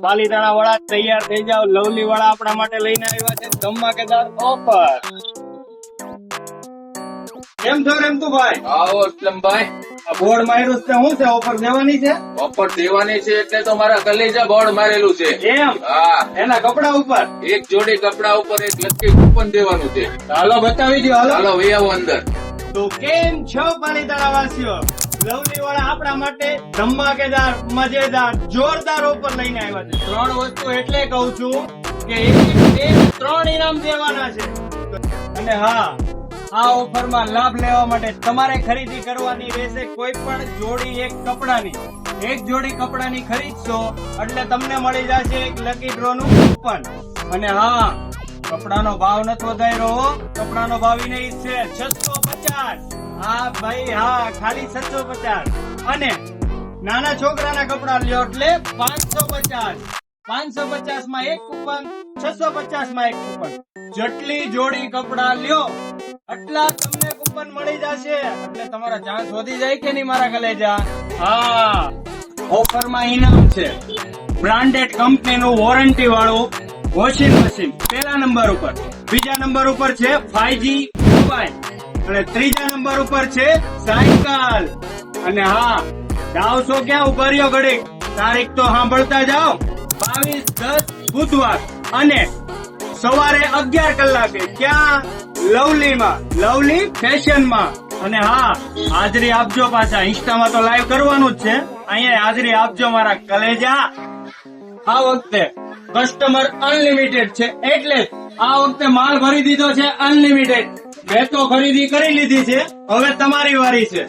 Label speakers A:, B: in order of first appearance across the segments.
A: પાલીતાણા વાળા તૈયાર થઈ જાવ, લવલી વાળા આપણા માટે લઈને આવ્યા છે ધમાકેદાર ઓફર. કેમ છો રેમતુભાઈ?
B: આવો અસલમભાઈ,
A: આ બોર્ડ માર્યું છે, શું છે? ઓફર દેવાની છે?
B: ઓફર દેવાની છે એટલે તો મારા કલેજા બોર્ડ મારેલું છે.
A: એમ?
B: હા,
A: એના કપડા ઉપર
B: એક જોડી કપડા ઉપર એક લકી કૂપન દેવાનું છે.
A: હાલો બતાવી દો. હાલો.
B: ચાલો વહી આવો અંદર.
A: તો કેમ છો પાલીતાણા વાસીઓ? લવલી વાળા આપણા માટે ધમાકેદાર મજેદાર જોરદાર ઓફર લઈને આવ્યા છે. 3 વસ્તુ એટલે કહું છું કે એક 3 ઇનામ દેવાના છે. અને હા, આ ઓફરમાં લાભ લેવા માટે તમારે ખરીદી કરવાની રહેશે કોઈ પણ જોડી એક કપડાની. એક જોડી કપડાની ખરીદશો એટલે તમને મળી જશે એક લકી ડ્રો નું કૂપન. અને હા, કપડાનો ભાવ નથી વધાર્યો, કપડાનો ભાવ ઈ નહીં છે 650. હા ભાઈ હા, ખાલી 650. અને નાના છોકરાના કપડા લ્યો એટલે 550. 550 માં એક કૂપન, 650 માં એક કૂપન. જેટલી જોડી કપડા લ્યો એટલા તમને કૂપન મળી જશે. એટલે તમારા ચાન્સ વધી જાય કે નહીં મારા કલેજા? હા, ઓફરમાં ઇનામ છે બ્રાન્ડેડ કંપનીનું વોરંટી વાળું વોશિંગ મશીન પહેલા નંબર ઉપર, બીજા નંબર ઉપર છે 5G મોબાઈલ અને ત્રીજા નંબર ઉપર છે સાયકલ. અને હા, જાવશો ક્યાં? ઉભા રહ્યો ઘડીક, તારીખ તો સાંભળતા જાઓ. 22/10 બુધવાર અને સવારે 11 કલાકે. ક્યાં? લવલીમાં, લવલી ફેશનમાં. અને હા, હાજરી આપજો. પાછા ઇન્સ્ટામાં તો લાઈવ કરવાનું જ છે, અહીંયા હાજરી આપજો મારા કલેજા. આ વખતે કસ્ટમર અનલિમિટેડ છે એટલે આ વખતે માલ ભરી દીધો છે અનલિમિટેડ. મેં તો ખરીદી કરી લીધી છે, હવે તમારી વારી છે.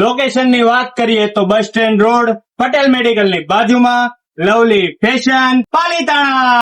A: લોકેશન ની વાત કરીએ તો bus stand road, Patel medical ની બાજુમાં લવલી ફેશન પાલીતાણા.